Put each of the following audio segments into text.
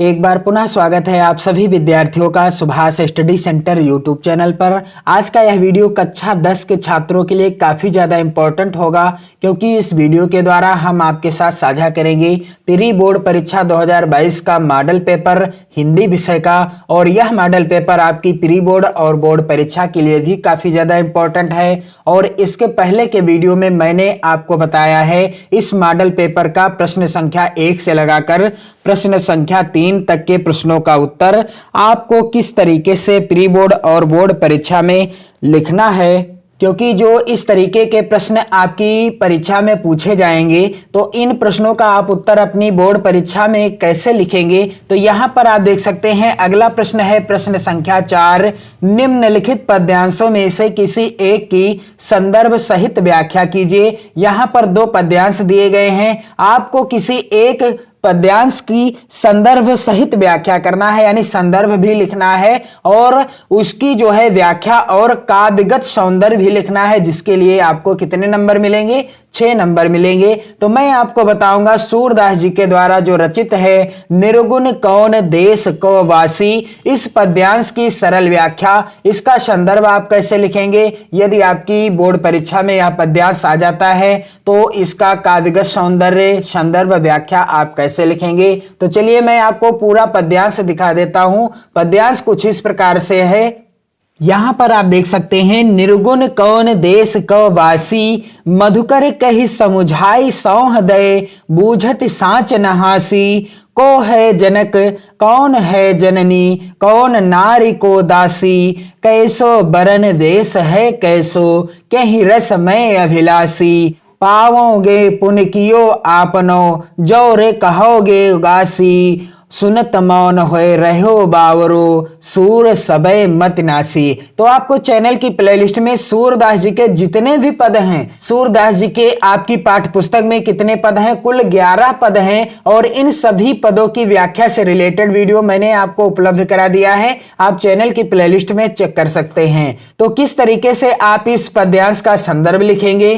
एक बार पुनः स्वागत है आप सभी विद्यार्थियों का Subhash study centre YouTube channel पर। आज का यह वीडियो कक्षा 10 के छात्रों के लिए काफ़ी ज़्यादा इम्पोर्टेंट होगा, क्योंकि इस वीडियो के द्वारा हम आपके साथ साझा करेंगे प्री बोर्ड परीक्षा 2022 का मॉडल पेपर हिंदी विषय का। और यह मॉडल पेपर आपकी प्री बोर्ड और बोर्ड परीक्षा के लिए भी काफ़ी ज़्यादा इम्पोर्टेंट है। और इसके पहले के वीडियो में मैंने आपको बताया है इस मॉडल पेपर का प्रश्न संख्या 1 से लगाकर प्रश्न संख्या 3 तक के प्रश्नों का उत्तर आपको किस तरीके से प्री बोर्ड और बोर्ड परीक्षा में लिखना है। क्योंकि जो इस तरीके के प्रश्न आपकी परीक्षा में पूछे जाएंगे, तो इन प्रश्नों का आप उत्तर अपनी बोर्ड परीक्षा में कैसे लिखेंगे। तो यहां पर आप देख सकते हैं अगला प्रश्न है प्रश्न संख्या 4। निम्नलिखित पद्यांशों में से किसी एक की संदर्भ सहित व्याख्या कीजिए। यहां पर 2 पद्यांश दिए गए हैं, आपको किसी एक पद्यांश की संदर्भ सहित व्याख्या करना है, यानी संदर्भ भी लिखना है और उसकी जो है व्याख्या और काव्यगत सौंदर्य भी लिखना है, जिसके लिए आपको कितने नंबर मिलेंगे? 6 नंबर मिलेंगे। तो मैं आपको बताऊंगा सूरदास जी के द्वारा जो रचित है निर्गुण कौन देश को वासी, इस पद्यांश की सरल व्याख्या, इसका संदर्भ आप कैसे लिखेंगे। यदि आपकी बोर्ड परीक्षा में यह पद्यांश आ जाता है तो इसका काव्यगत सौंदर्य संदर्भ व्याख्या आप कैसे लिखेंगे। तो चलिए मैं आपको पूरा पद्यांश दिखा देता हूं। पद्यांश कुछ इस प्रकार से है। यहां पर आप देख सकते हैं निर्गुण कौन देश को वासी, मधुकर कहि समुझाई सौह दय, बूझत साँच नहासी, को है जनक कौन है जननी, कौन नारी को दासी, कैसो बरन वेश है कैसो, कहीं रस में अभिलाषी, पावोगे पुन कियो आपनो, जो रे कहोगे उगासी, सुनत मौन होए रहो बावरो, सूर सबे मत नासी। तो आपको चैनल की प्लेलिस्ट में सूरदास जी के जितने भी पद हैं, सूरदास जी के आपकी पाठ्य पुस्तक में कितने पद हैं? कुल 11 पद हैं। और इन सभी पदों की व्याख्या से रिलेटेड वीडियो मैंने आपको उपलब्ध करा दिया है, आप चैनल की प्लेलिस्ट में चेक कर सकते हैं। तो किस तरीके से आप इस पद्यांश का संदर्भ लिखेंगे?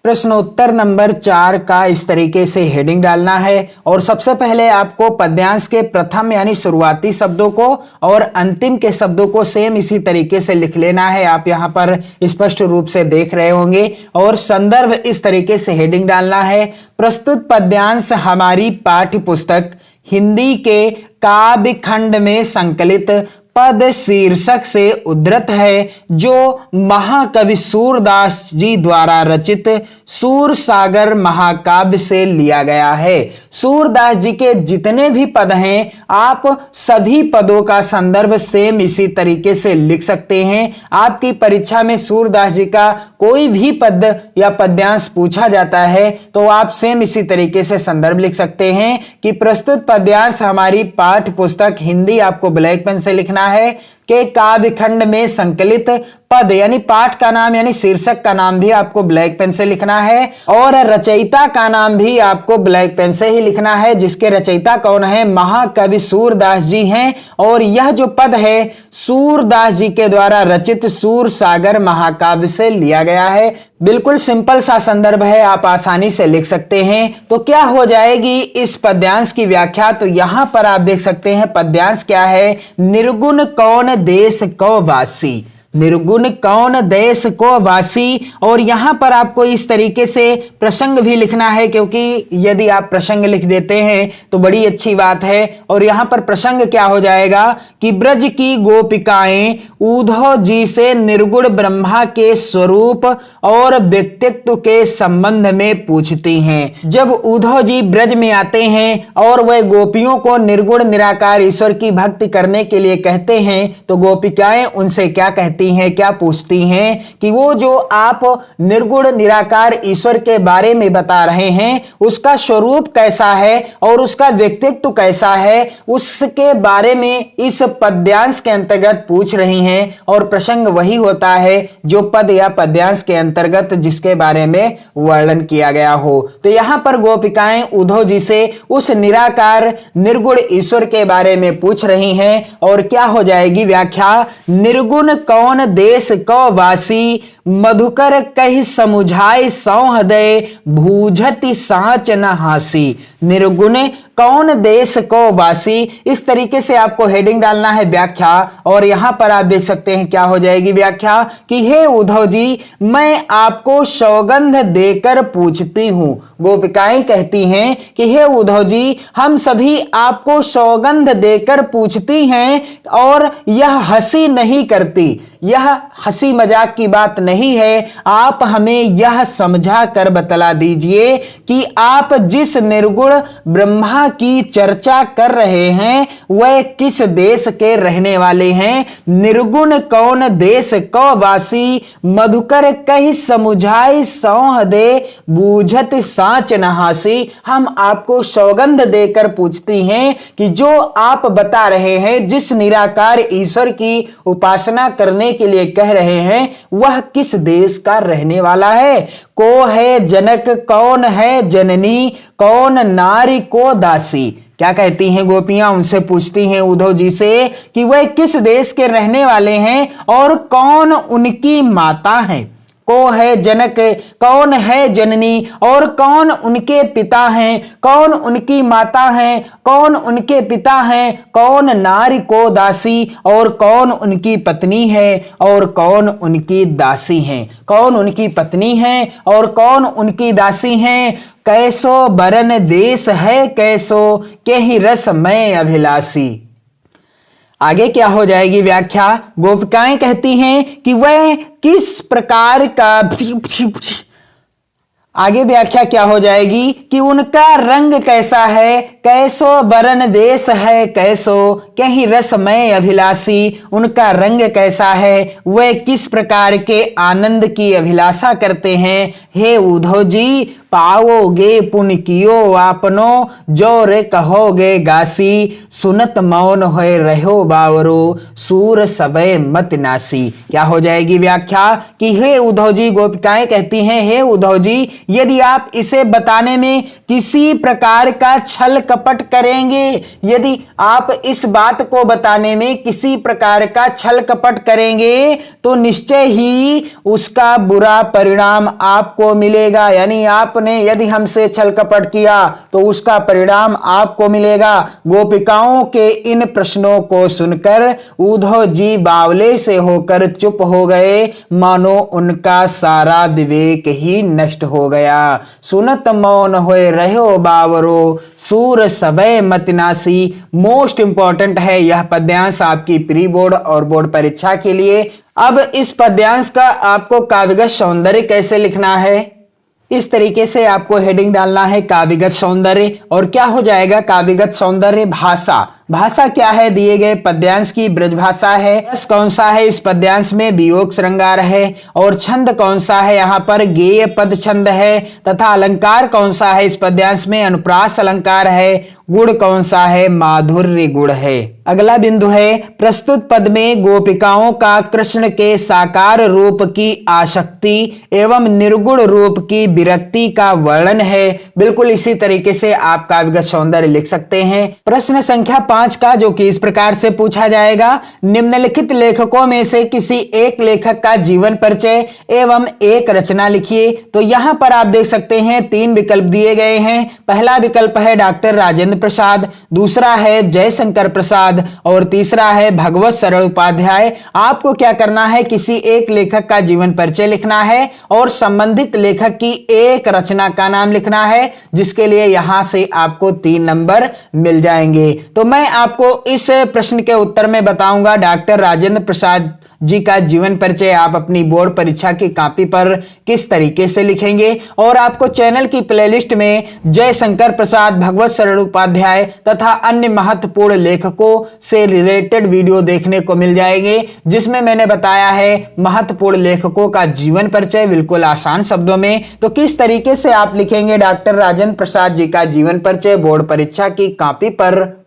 प्रश्नोत्तर नंबर 4 का इस तरीके से हेडिंग डालना है और सबसे पहले आपको पद्यांश के प्रथम यानी शुरुआती शब्दों को और अंतिम के शब्दों को सेम इसी तरीके से लिख लेना है। आप यहां पर स्पष्ट रूप से देख रहे होंगे। और संदर्भ इस तरीके से हेडिंग डालना है। प्रस्तुत पद्यांश हमारी पाठ्य पुस्तक हिंदी के काव्य खंड में संकलित पद शीर्षक से उद्धृत है, जो महाकवि सूरदास जी द्वारा रचित सूर सागर महाकाव्य से लिया गया है। सूरदास जी के जितने भी पद हैं, आप सभी पदों का संदर्भ सेम इसी तरीके से लिख सकते हैं। आपकी परीक्षा में सूरदास जी का कोई भी पद या पद्यांश पूछा जाता है तो आप सेम इसी तरीके से संदर्भ लिख सकते हैं कि प्रस्तुत पद्यांश हमारी पाठ्य पुस्तक हिंदी, आपको ब्लैक पेन से लिखना है, के काव्य खंड में संकलित पद, यानी पाठ का नाम यानी शीर्षक का नाम भी आपको ब्लैक पेन से लिखना है और रचयिता का नाम भी आपको ब्लैक पेन से ही लिखना है, जिसके रचयिता कौन है? महाकवि सूरदास जी हैं। और यह जो पद है सूरदास जी के द्वारा रचित सूर सागर महाकाव्य से लिया गया है। बिल्कुल सिंपल सा संदर्भ है, आप आसानी से लिख सकते हैं। तो क्या हो जाएगी इस पद्यांश की व्याख्या? तो यहां पर आप देख सकते हैं पद्यांश क्या है? निर्गुण कौन देश को वासी, निर्गुण कौन देश को वासी। और यहां पर आपको इस तरीके से प्रसंग भी लिखना है, क्योंकि यदि आप प्रसंग लिख देते हैं तो बड़ी अच्छी बात है। और यहां पर प्रसंग क्या हो जाएगा कि ब्रज की गोपिकाएं उद्धव जी से निर्गुण ब्रह्मा के स्वरूप और व्यक्तित्व के संबंध में पूछती हैं। जब उद्धव जी ब्रज में आते हैं और वह गोपियों को निर्गुण निराकार ईश्वर की भक्ति करने के लिए कहते हैं, तो गोपिकाएं उनसे क्या कहती हैं, क्या पूछती हैं कि वो जो आप निर्गुण निराकार ईश्वर के बारे में बता रहे हैं उसका स्वरूप कैसा है और उसका व्यक्तित्व कैसा है, उसके बारे में इस पद्यांश के अंतर्गत पूछ रही हैं। और प्रसंग वही होता है जो पद या पद्यांश के अंतर्गत जिसके बारे में वर्णन किया गया हो। तो यहां पर गोपिकाएं उद्धव जी से उस निराकार निर्गुण ईश्वर के बारे में पूछ रही हैं। और क्या हो जाएगी व्याख्या? निर्गुण कौन देश को वासी, मधुकर कहि समुझाई सौह दय, भूझति साँच न हासी। निर्गुण कौन देश को वासी। इस तरीके से आपको हेडिंग डालना है व्याख्या, और यहां पर आप देख सकते हैं क्या हो जाएगी व्याख्या कि हे उद्धव जी, मैं आपको सौगंध देकर पूछती हूं। गोपिकाएं कहती हैं कि हे उद्धव जी, हम सभी आपको सौगंध देकर पूछती हैं, और यह हंसी नहीं करती, यह हंसी मजाक की बात नहीं है। आप हमें यह समझा कर बतला दीजिए कि आप जिस निर्गुण ब्रह्मा की चर्चा कर रहे हैं वह किस देश के रहने वाले हैं। निर्गुण कौन देश को वासी, मधुकर कही समुझाई सौह दे, बूझत साच नहासी। हम आपको सौगंध देकर पूछती हैं कि जो आप बता रहे हैं, जिस निराकार ईश्वर की उपासना करने के लिए कह रहे हैं, वह किस देश का रहने वाला है। को है जनक, कौन है जननी, कौन नारी को दासी। क्या कहती हैं गोपियां, उनसे पूछती हैं उद्धव जी से कि वह किस देश के रहने वाले हैं और कौन उनकी माता है। को है जनक, कौन है जननी, और कौन उनके पिता हैं, कौन उनकी माता हैं, कौन उनके पिता हैं, कौन नारी को दासी, और कौन उनकी पत्नी है और कौन उनकी दासी हैं। कौन उनकी पत्नी है और कौन उनकी दासी हैं। कैसो बरन देश है कैसो, के ही रस मैं अभिलाषी। आगे क्या हो जाएगी व्याख्या। गोपिकाएं कहती हैं कि वह किस प्रकार का, आगे व्याख्या क्या हो जाएगी कि उनका रंग कैसा है। कैसो बरन देश है कैसो, कहीं रसमय अभिलाषी। उनका रंग कैसा है, वह किस प्रकार के आनंद की अभिलाषा करते हैं। हे उद्धव जी, पाओगे पुण्य कियो आपनो, जो रे कहोगे गासी, सुनत मौन होए रहो बावरो, सूर सबे मत नासी। क्या हो जाएगी व्याख्या कि हे उद्धव जी, गोपिकाएं कहती हैं हे उद्धव जी, यदि आप इसे बताने में किसी प्रकार का छल कपट करेंगे, यदि आप इस बात को बताने में किसी प्रकार का छल कपट करेंगे, तो निश्चय ही उसका बुरा परिणाम आपको मिलेगा। यानी आपने यदि हमसे छल कपट किया तो उसका परिणाम आपको मिलेगा। गोपिकाओं के इन प्रश्नों को सुनकर उद्धव जी बावले से होकर चुप हो गए, मानो उनका सारा विवेक ही नष्ट हो गया। सुनत मौन होए रहो बावरो, सूर सबे मत नासी। मोस्ट इंपॉर्टेंट है यह पद्यांश आपकी प्री बोर्ड और बोर्ड परीक्षा के लिए। अब इस पद्यांश का आपको काव्यगत सौंदर्य कैसे लिखना है, इस तरीके से आपको हेडिंग डालना है काव्यगत सौंदर्य। और क्या हो जाएगा काव्यगत सौंदर्य। भाषा, भाषा क्या है, दिए गए पद्यांश की ब्रजभाषा है। रस कौन सा है, इस पद्यांश में वियोग श्रृंगार है। और छंद कौन सा है, यहाँ पर गेय पद छंद है। तथा अलंकार कौन सा है, इस पद्यांश में अनुप्रास अलंकार है। गुण कौन सा है, माधुर्य गुण है। अगला बिंदु है प्रस्तुत पद में गोपिकाओं का कृष्ण के साकार रूप की आसक्ति एवं निर्गुण रूप की विरक्ति का वर्णन है। बिल्कुल इसी तरीके से आप काव्यगत सौंदर्य लिख सकते हैं। प्रश्न संख्या 5 का, जो कि इस प्रकार से पूछा जाएगा, निम्नलिखित लेखकों में से किसी एक लेखक का जीवन परिचय एवं एक रचना लिखिए। तो यहां पर आप देख सकते हैं 3 विकल्प दिए गए हैं। पहला विकल्प है डॉक्टर राजेंद्र प्रसाद, दूसरा है जयशंकर प्रसाद और तीसरा है भगवत सरल उपाध्याय। आपको क्या करना है, किसी एक लेखक का जीवन परिचय लिखना है और संबंधित लेखक की एक रचना का नाम लिखना है, जिसके लिए यहां से आपको 3 नंबर मिल जाएंगे। तो मैं आपको इस प्रश्न के उत्तर में बताऊंगा डॉक्टर राजेंद्र प्रसाद जी का जीवन परिचय आप अपनी बोर्ड परीक्षा की कॉपी पर किस तरीके से लिखेंगे। और आपको चैनल की प्लेलिस्ट में जयशंकर प्रसाद, भगवत सरल उपाध्याय तथा अन्य महत्वपूर्ण लेखकों से रिलेटेड वीडियो देखने को मिल जाएंगे, जिसमें मैंने बताया है महत्वपूर्ण लेखकों का जीवन परिचय बिल्कुल आसान शब्दों में। तो किस तरीके से आप लिखेंगे डॉक्टर राजेंद्र प्रसाद जी का जीवन परिचय बोर्ड परीक्षा की कॉपी पर,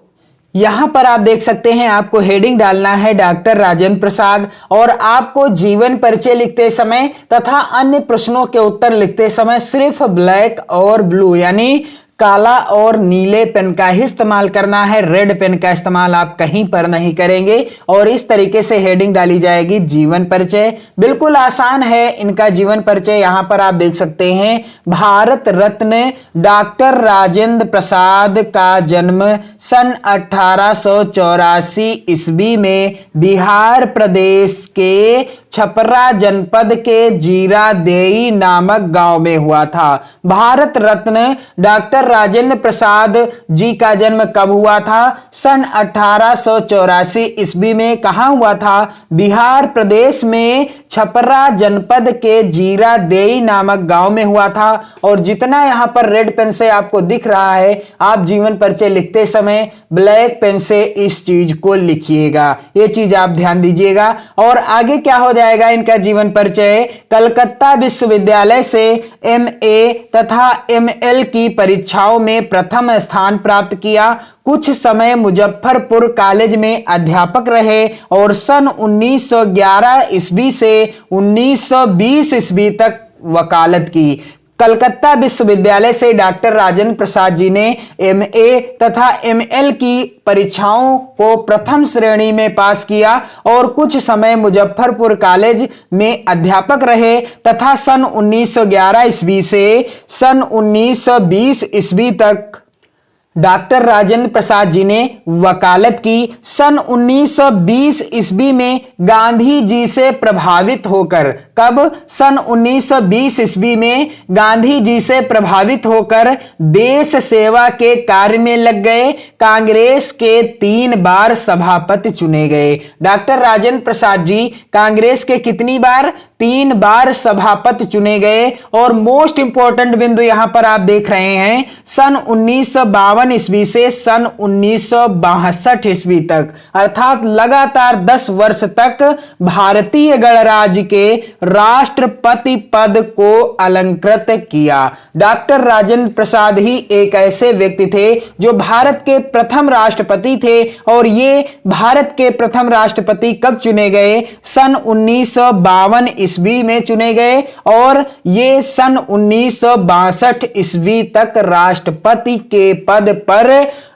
यहां पर आप देख सकते हैं आपको हेडिंग डालना है डॉक्टर राजेंद्र प्रसाद। और आपको जीवन परिचय लिखते समय तथा अन्य प्रश्नों के उत्तर लिखते समय सिर्फ ब्लैक और ब्लू यानी काला और नीले पेन का ही इस्तेमाल करना है, रेड पेन का इस्तेमाल आप कहीं पर नहीं करेंगे। और इस तरीके से हेडिंग डाली जाएगी जीवन परिचय। बिल्कुल आसान है इनका जीवन परिचय। यहां पर आप देख सकते हैं, भारत रत्न डॉक्टर राजेंद्र प्रसाद का जन्म सन 1884 ईस्वी में बिहार प्रदेश के छपरा जनपद के जीरादेई नामक गांव में हुआ था। भारत रत्न डॉक्टर राजेंद्र प्रसाद जी का जन्म कब हुआ था? सन 1884 ईस्वी में। कहां हुआ था? बिहार प्रदेश में छपरा जनपद के जीरादेई नामक गांव में हुआ था। और जितना यहां पर रेड पेन से आपको दिख रहा है, आप जीवन परिचय लिखते समय ब्लैक पेन से इस चीज को लिखिएगा, ये चीज आप ध्यान दीजिएगा। और आगे क्या हो जाएगा इनका जीवन परिचय? कलकत्ता विश्वविद्यालय से एमए तथा एमएल की परीक्षाओं में प्रथम स्थान प्राप्त किया। कुछ समय मुजफ्फरपुर कॉलेज में अध्यापक रहे और सन 1911 ईस्वी से 1920 ईस्वी तक वकालत की। कलकत्ता विश्वविद्यालय से डॉक्टर राजेंद्र प्रसाद जी ने एमए तथा एमएल की परीक्षाओं को प्रथम श्रेणी में पास किया और कुछ समय मुजफ्फरपुर कॉलेज में अध्यापक रहे तथा सन 1911 ईस्वी से सन 1920 ईस्वी तक डॉक्टर राजेंद्र प्रसाद जी ने वकालत की। सन 1920 ईस्वी में गांधी जी से प्रभावित होकर, कब? सन 1920 ईस्वी में गांधी जी से प्रभावित होकर देश सेवा के कार्य में लग गए। कांग्रेस के 3 बार सभापति चुने गए। डॉक्टर राजेंद्र प्रसाद जी कांग्रेस के कितनी बार? 3 बार सभापति चुने गए। और मोस्ट इंपॉर्टेंट बिंदु यहां पर आप देख रहे हैं, सन 1952 ईस्वी से सन 1962 ईस्वी तक, अर्थात लगातार 10 वर्ष तक भारतीय गणराज्य के राष्ट्रपति पद को अलंकृत किया। डॉक्टर राजेंद्र प्रसाद ही एक ऐसे व्यक्ति थे जो भारत के प्रथम राष्ट्रपति थे। और ये भारत के प्रथम राष्ट्रपति कब चुने गए? सन 1952 ईस्वी में चुने गए और ये सन 1962 ईस्वी तक राष्ट्रपति के पद पर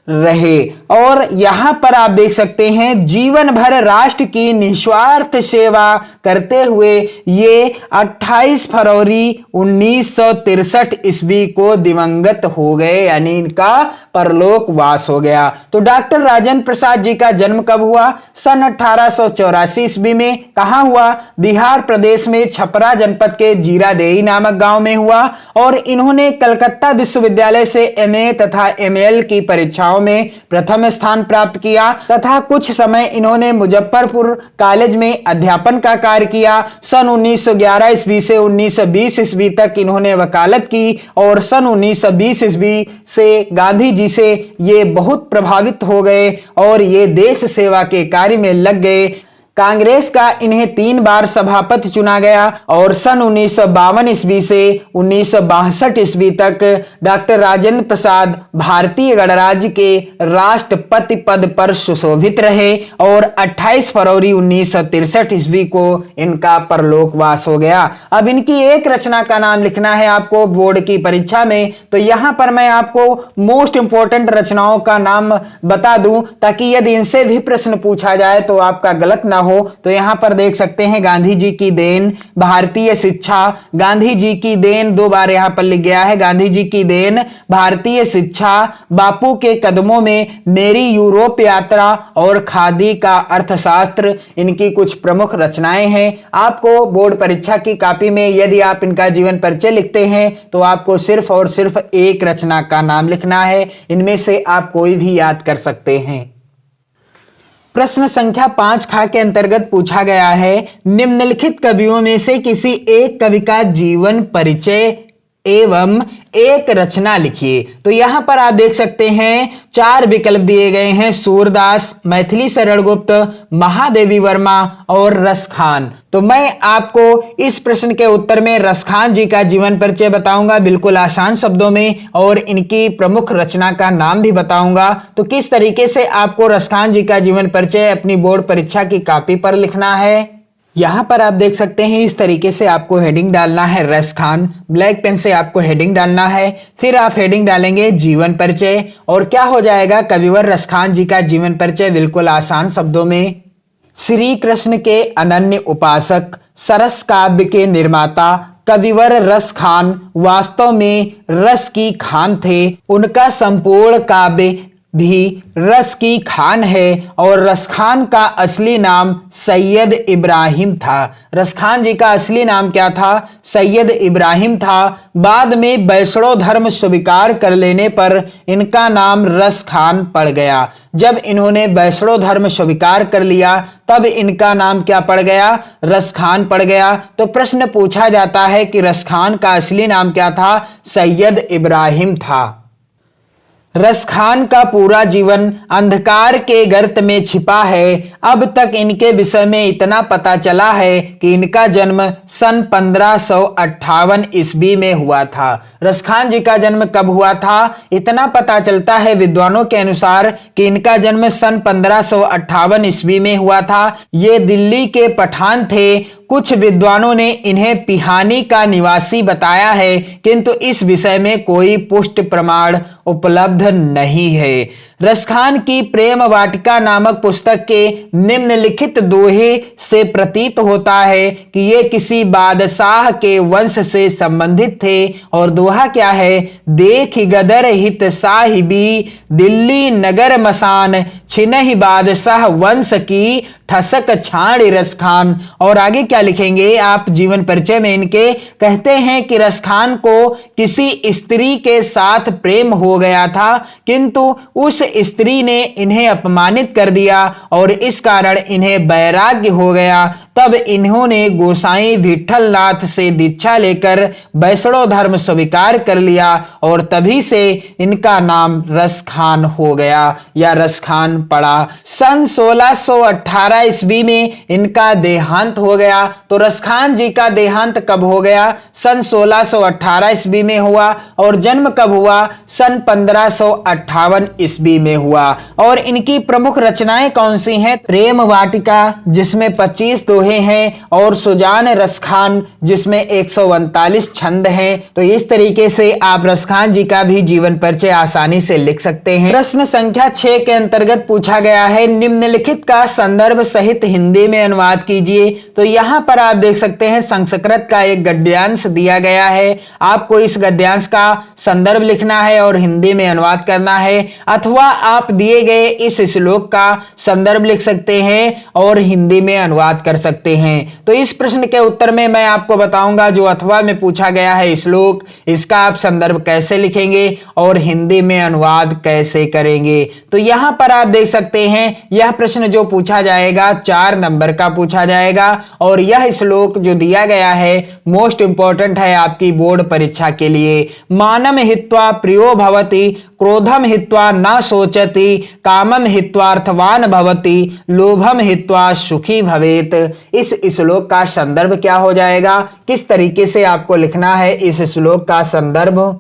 रहे। और यहां पर आप देख सकते हैं, जीवन भर राष्ट्र की निस्वार्थ सेवा करते हुए ये 28 फरवरी 1963 ईस्वी को दिवंगत हो गए, यानी इनका परलोक वास हो गया। तो डॉक्टर राजेंद्र प्रसाद जी का जन्म कब हुआ? सन 1884 ईस्वी में। कहां हुआ? बिहार प्रदेश में छपरा जनपद के जीरादेई नामक गांव में हुआ। और इन्होंने कलकत्ता विश्वविद्यालय से एमए तथा एमएल की परीक्षाओं में प्रथम स्थान प्राप्त किया तथा कुछ समय इन्होंने मुजफ्फरपुर कॉलेज में अध्यापन का कार्य किया। सन 1911 ईस्वी से 1920 ईस्वी तक इन्होंने वकालत की और सन 1920 ईस्वी से गांधी जी से ये बहुत प्रभावित हो गए और ये देश सेवा के कार्य में लग गए। कांग्रेस का इन्हें 3 बार सभापति चुना गया और सन 1952 ईस्वी से 1962 ईस्वी तक डॉक्टर राजेंद्र प्रसाद भारतीय गणराज्य के राष्ट्रपति पद पर सुशोभित रहे और 28 फरवरी 1963 ईस्वी को इनका परलोकवास हो गया। अब इनकी एक रचना का नाम लिखना है आपको बोर्ड की परीक्षा में, तो यहां पर मैं आपको मोस्ट इंपॉर्टेंट रचनाओं का नाम बता दूं ताकि यदि इनसे भी प्रश्न पूछा जाए तो आपका गलत ना हो। तो यहां पर देख सकते हैं, गांधी जी की देन, भारतीय शिक्षा, गांधी जी की देन 2 बार यहां पर लिख गया है, गांधी जी की देन, भारतीय शिक्षा, बापू के कदमों में, मेरी यूरोप यात्रा और खादी का अर्थशास्त्र इनकी कुछ प्रमुख रचनाएं हैं। आपको बोर्ड परीक्षा की कॉपी में यदि आप इनका जीवन परिचय लिखते हैं तो आपको सिर्फ और सिर्फ एक रचना का नाम लिखना है, इनमें से आप कोई भी याद कर सकते हैं। प्रश्न संख्या 5 ख के अंतर्गत पूछा गया है, निम्नलिखित कवियों में से किसी एक कवि का जीवन परिचय एवं एक रचना लिखिए। तो यहां पर आप देख सकते हैं 4 विकल्प दिए गए हैं, सूरदास, मैथिली शरण गुप्त, महादेवी वर्मा और रसखान। तो मैं आपको इस प्रश्न के उत्तर में रसखान जी का जीवन परिचय बताऊंगा बिल्कुल आसान शब्दों में और इनकी प्रमुख रचना का नाम भी बताऊंगा। तो किस तरीके से आपको रसखान जी का जीवन परिचय अपनी बोर्ड परीक्षा की कॉपी पर लिखना है यहाँ पर आप देख सकते हैं इस तरीके से आपको हेडिंग डालना है रस खान, ब्लैक पेन से आपको हेडिंग डालना है, फिर आप हेडिंग डालेंगे जीवन परिचय। और क्या हो जाएगा, कविवर रस खान जी का जीवन परिचय बिल्कुल आसान शब्दों में। श्री कृष्ण के अनन्य उपासक, सरस काव्य के निर्माता कविवर रस खान वास्तव में रस की खान थे। उनका संपूर्ण काव्य भी रस की खान है और रस खान का असली नाम सैयद इब्राहिम था। रस खान जी का असली नाम क्या था, सैयद इब्राहिम था। बाद में वैष्णव धर्म स्वीकार कर लेने पर इनका नाम रस खान पड़ गया। जब इन्होंने वैष्णव धर्म स्वीकार कर लिया तब इनका नाम क्या पड़ गया, रस खान पड़ गया। तो प्रश्न पूछा जाता है कि रस खान का असली नाम क्या था, सैयद इब्राहिम था। रस खान का पूरा जीवन अंधकार के गर्त में छिपा है। अब तक इनके विषय में इतना पता चला है कि इनका जन्म सन 1558 ईस्वी में हुआ था। रस खान जी का जन्म कब हुआ था, इतना पता चलता है विद्वानों के अनुसार कि इनका जन्म सन 1558 ईस्वी में हुआ था। ये दिल्ली के पठान थे। कुछ विद्वानों ने इन्हें पिहानी का निवासी बताया है, किंतु इस विषय में कोई पुष्ट प्रमाण उपलब्ध नहीं है। रस खान की प्रेम वाटिका नामक पुस्तक के निम्नलिखित दोहे से प्रतीत होता है कि ये किसी बादशाह के वंश से संबंधित थे। और दोहा क्या है, देख गदर हित साहिबी, दिल्ली नगर मसान, छिनहि बादशाह वंश की, ठसक छाड़ रस खान। और आगे क्या लिखेंगे आप जीवन परिचय में इनके, कहते हैं कि रस खान को किसी स्त्री के साथ प्रेम हो गया था, किंतु उस स्त्री ने इन्हें अपमानित कर दिया और इस कारण इन्हें वैराग्य हो गया। तब इन्होंने गोसाई विठलनाथ से दीक्षा लेकर वैष्णव धर्म स्वीकार कर लिया और तभी से इनका नाम रस खान हो गया या रस खान पड़ा। सन 1618 ईस्वी में इनका देहांत हो गया। तो रस खान जी का देहांत कब हो गया, सन 1618 ईस्वी में हुआ। और जन्म कब हुआ, सन 1558 ईस्वी में हुआ। और इनकी प्रमुख रचनाएं कौन सी हैं, प्रेम वाटिका जिसमें 25 दोहे हैं और सुजान रस खान जिसमें 139 छंद हैं। तो इस तरीके से आप रस खान जी का भी जीवन परिचय आसानी से लिख सकते हैं। प्रश्न संख्या 6 के अंतर्गत पूछा गया है, निम्नलिखित का संदर्भ सहित हिंदी में अनुवाद कीजिए। तो यहां पर आप देख सकते हैं संस्कृत का एक गद्यांश दिया गया है। आपको इस गद्यांश का संदर्भ लिखना है और हिंदी में अनुवाद करना है, अथवा आप दिए गए इस श्लोक का संदर्भ लिख सकते हैं और हिंदी में अनुवाद कर सकते हैं। तो इस प्रश्न के उत्तर में मैं आपको बताऊंगा जो अथवा में पूछा गया है श्लोक, इसका आप संदर्भ कैसे लिखेंगे और हिंदी में अनुवाद कैसे करेंगे। तो यहां पर आप देख सकते हैं यह प्रश्न जो पूछा जाएगा 4 नंबर का पूछा जाएगा और यह श्लोक जो दिया गया है मोस्ट इंपॉर्टेंट है आपकी बोर्ड परीक्षा के लिए। मानम हित्वा प्रियो भवति, क्रोधम हित्वा न सोचति, कामम हित्वार्थवान भवति, लोभम हित्वा सुखी भवेत। इस श्लोक का संदर्भ क्या हो जाएगा, किस तरीके से आपको लिखना है इस श्लोक का संदर्भ।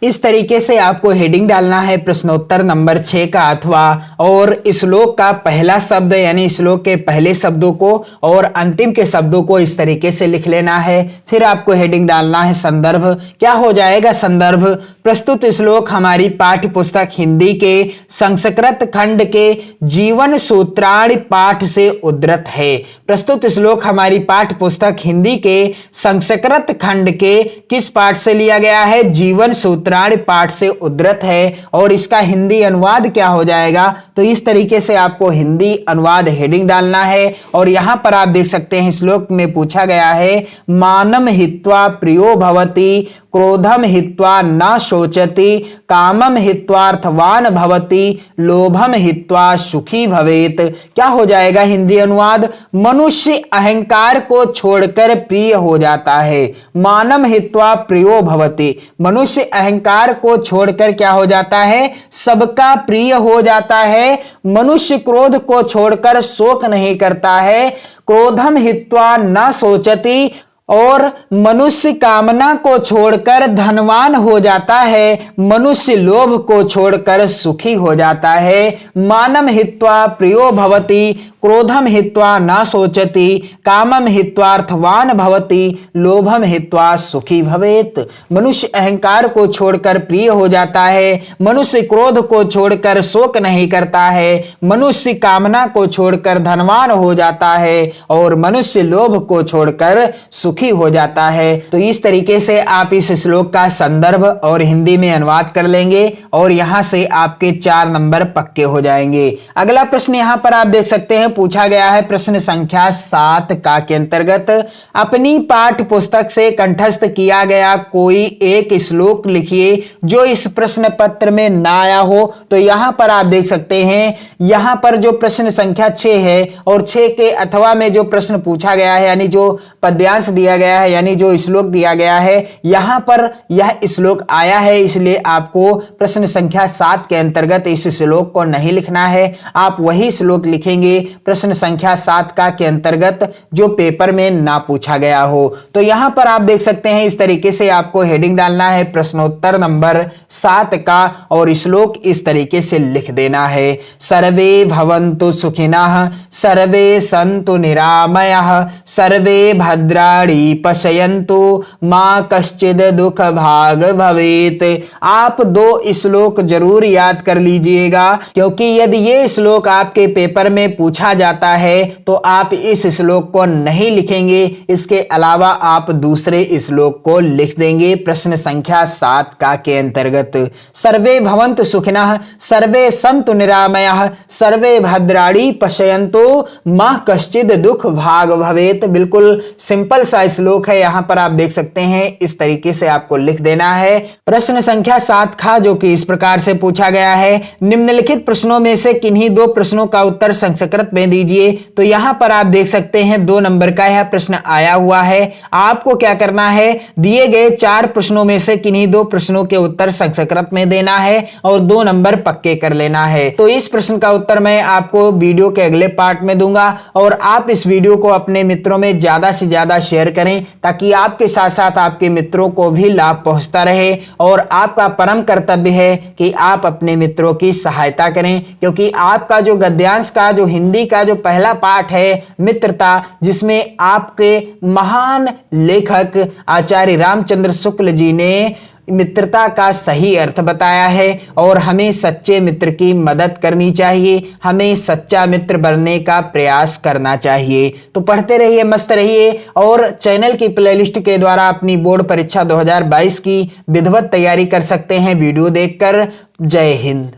इस तरीके से आपको हेडिंग डालना है प्रश्नोत्तर नंबर 6 का अथवा, और श्लोक का पहला शब्द यानी श्लोक के पहले शब्दों को और अंतिम के शब्दों को इस तरीके से लिख लेना है। फिर आपको हेडिंग डालना है संदर्भ। क्या हो जाएगा संदर्भ, प्रस्तुत श्लोक हमारी पाठ्य पुस्तक हिंदी के संस्कृत खंड के जीवन सूत्राणि पाठ से उद्धृत है। प्रस्तुत श्लोक हमारी पाठ्य पुस्तक हिंदी के संस्कृत खंड के किस पाठ से लिया गया है, जीवन सूत्र पाठ से उद्धृत है। और इसका हिंदी अनुवाद क्या हो जाएगा, तो इस तरीके से आपको हिंदी अनुवाद हेडिंग डालना है। और यहां पर आप देख सकते हैं श्लोक में पूछा गया है, मानम हित्वा प्रियो भवति, क्रोधम हित्वा न शोचति, कामम हित्वार्थवान भवति, लोभम हित्वा सुखी भवेत। क्या हो जाएगा हिंदी अनुवाद, मनुष्य अहंकार को छोड़कर प्रिय हो जाता है। मानम हित्वा प्रियो भवति, मनुष्य अहंकार को छोड़कर क्या हो जाता है, सबका प्रिय हो जाता है। मनुष्य क्रोध को छोड़कर शोक नहीं करता है। क्रोधम हित्वा न सोचति, और मनुष्य कामना को छोड़कर धनवान हो जाता है, मनुष्य लोभ को छोड़कर सुखी हो जाता है। मानम हित्वा प्रियो भवति, क्रोधम हित्वा न शोचति, कामम हित्वार्थवान भवति, लोभम हित्वा सुखी भवेत। मनुष्य अहंकार को छोड़कर प्रिय हो जाता है, मनुष्य क्रोध को छोड़कर शोक नहीं करता है, मनुष्य कामना को छोड़कर धनवान हो जाता है और मनुष्य लोभ को छोड़कर सुखी हो जाता है। तो इस तरीके से आप इस श्लोक का संदर्भ और हिंदी में अनुवाद कर लेंगे और यहां से आपके 4 नंबर पक्के हो जाएंगे। अगला प्रश्न यहां पर आप देख सकते हैं, पूछा गया है प्रश्न संख्या 7 का के अंतर्गत अपनी पाठ्य पुस्तक से कंठस्थ किया गया कोई एक श्लोक लिखिए जो इस प्रश्न पत्र में ना आया हो। तो यहां पर आप देख सकते हैं, यहां पर जो प्रश्न संख्या 6 है और 6 के अथवा में जो प्रश्न पूछा गया है, यानी जो पद्यांश दिया गया है, यानी जो श्लोक दिया गया है, यहां पर यह श्लोक आया है, इसलिए आपको प्रश्न संख्या 7 के अंतर्गत इस श्लोक को नहीं लिखना है। आप वही श्लोक लिखेंगे प्रश्न संख्या 7 का के अंतर्गत जो पेपर में ना पूछा गया हो। तो यहां पर आप देख सकते हैं, इस तरीके से आपको हेडिंग डालना है प्रश्नोत्तर नंबर 7 का और श्लोक इस तरीके से लिख देना है। सर्वे भवन्तु सुखिनः, सर्वे सन्तु निरामयः, सर्वे भद्राणि पश्यन्तु, मा कश्चिद दुख भाग भवेत। आप 2 श्लोक जरूर याद कर लीजिएगा, क्योंकि यदि ये श्लोक आपके पेपर में पूछा जाता है तो आप इस श्लोक को नहीं लिखेंगे, इसके अलावा आप दूसरे श्लोक को लिख देंगे प्रश्न संख्या 7 का के अंतर्गत। सर्वे भवन्तु सुखिनः, सर्वे सन्तु निरामयः, सर्वे भद्राणि पश्यन्तु, मा कश्चिद दुख भाग भवेत। बिल्कुल सिंपल सा श्लोक है, यहां पर आप देख सकते हैं, इस तरीके से आपको लिख देना है। प्रश्न संख्या 7 का जो कि इस प्रकार से पूछा गया है, निम्नलिखित प्रश्नों में से किन्हीं 2 प्रश्नों का उत्तर संस्कृत में दीजिए। तो यहां पर आप देख सकते हैं 2 नंबर का यह प्रश्न आया हुआ है। आपको क्या करना है, दिए गए 4 प्रश्नों में से किन्हीं 2 प्रश्नों के उत्तर संस्कृत में देना है और 2 नंबर पक्के कर लेना है। तो इस प्रश्न का उत्तर मैं आपको वीडियो के अगले पार्ट में दूंगा और आप इस वीडियो को अपने मित्रों में ज्यादा से ज्यादा शेयर करें, ताकि आपके साथ साथ आपके मित्रों को भी लाभ पहुंचता रहे। और आपका परम कर्तव्य है कि आप अपने मित्रों की सहायता करें, क्योंकि आपका जो गद्यांश का जो हिंदी का जो पहला पाठ है मित्रता, जिसमें आपके महान लेखक आचार्य रामचंद्र शुक्ल जी ने मित्रता का सही अर्थ बताया है और हमें सच्चे मित्र की मदद करनी चाहिए, हमें सच्चा मित्र बनने का प्रयास करना चाहिए। तो पढ़ते रहिए, मस्त रहिए और चैनल की प्लेलिस्ट के द्वारा अपनी बोर्ड परीक्षा 2022 की विधिवत तैयारी कर सकते हैं वीडियो देखकर। जय हिंद।